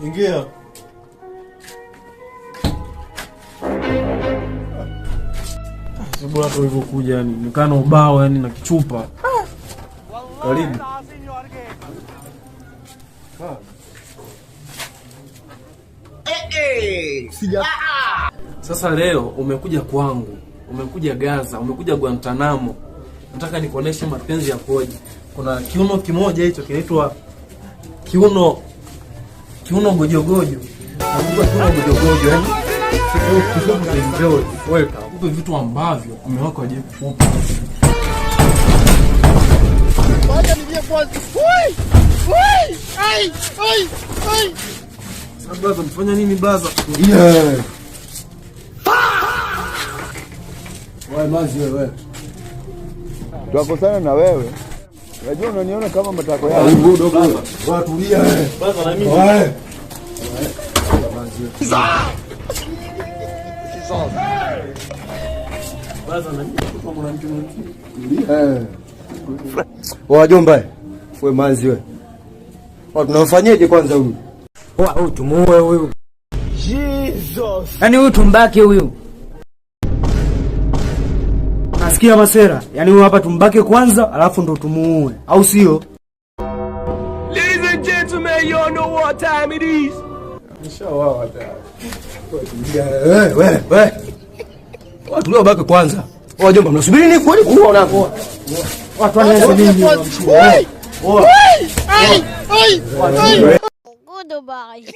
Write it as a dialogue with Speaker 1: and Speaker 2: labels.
Speaker 1: Ingia. Sibura tu hivyo kuja yani, nikana ubao yani na kichupa. Karibu. Sasa leo umekuja kwangu, umekuja Gaza, umekuja Guantanamo. Nataka nikuoneshe mapenzi ya koje. Kuna kiuno kimoja hicho kinaitwa kiuno gojogojo. Nakupa kiuno gojogojo yani. Enjoy. Welcome. Upo vitu ambavyo umeweka aje kufupa.
Speaker 2: Baada nije kwanza. Woi! Woi! Ai! Ai! Ai!
Speaker 1: Sasa blaza mfanya nini blaza?
Speaker 2: Yeah. Wewe mazi wewe.
Speaker 3: Tuakosana na wewe. Unajua unaniona kama matako yako.
Speaker 2: Hebu dogo. Wewe tulia wewe.
Speaker 1: Blaza na mimi.
Speaker 2: Wewe.
Speaker 1: Blaza na mimi kwa mwanamke mwingine.
Speaker 2: Wajomba. Wewe manzi wewe. Watu tunamfanyaje kwanza huyu?
Speaker 4: Huyu tumuue huyu. Jesus. Yaani huyu tumbake huyu. Nasikia masera. Yaani huyu hapa tumbake kwanza alafu ndo tumuue. Au sio?
Speaker 5: Ladies and gentlemen, you all know what time it is.
Speaker 2: Nishawawa tayari. Wewe. Watu leo baki kwanza. Wajomba mnasubiri nini kwani kuua unako?
Speaker 4: Watu wanaanza nini?
Speaker 2: Woi! Woi! Ai! Ai!
Speaker 6: Goodbye.